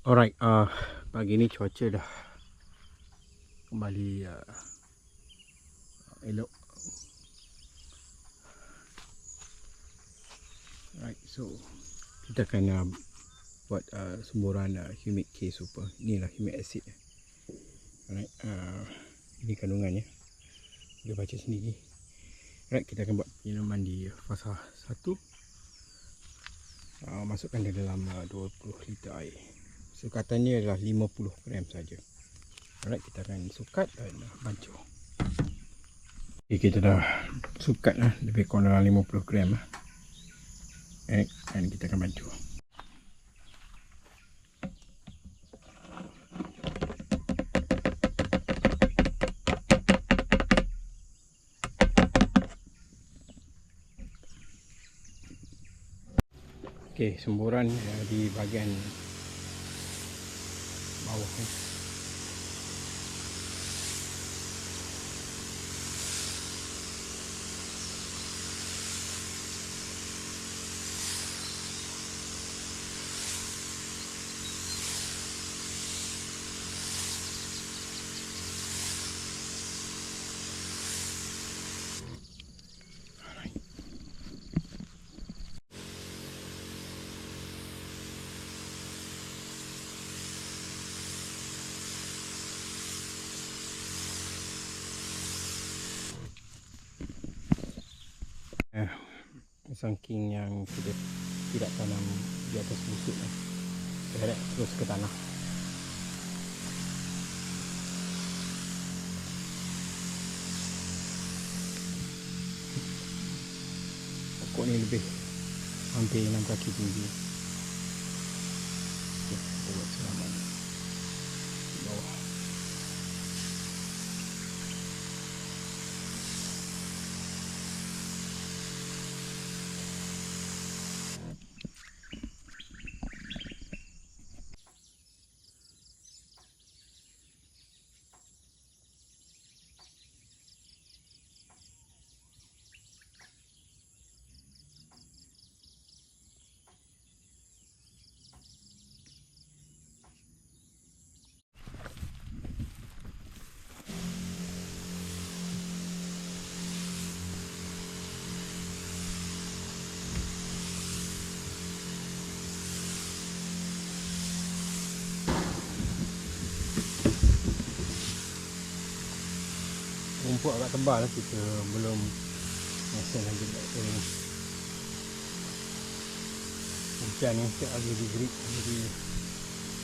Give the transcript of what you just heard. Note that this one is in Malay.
Alright, pagi ni cuaca dah kembali elok. Alright, so kita akan buat semburan humid K super. Inilah humid acid. Alright, ini kandungannya. Boleh baca sendiri. Alright, kita akan buat penyiraman di fasa 1. Masukkan di dalam 20 liter air. Sukatannya adalah 50 gram saja. Alright, kita akan sukat dan bancuh. Okay, kita dah sukat lebih kurang dalam 50 gram. Alright, dan kita akan bancuh. Okay, semburan di bahagian bawah ni. Saking yang kita tidak tanam di atas busuk, direct terus ke tanah. Pokok ni lebih hampir 6 kaki tinggi. Okay, kita buat siraman di bawah. Rumput agak tebal lah, kita belum mesin lagi hujan ni setiap hari di grip, jadi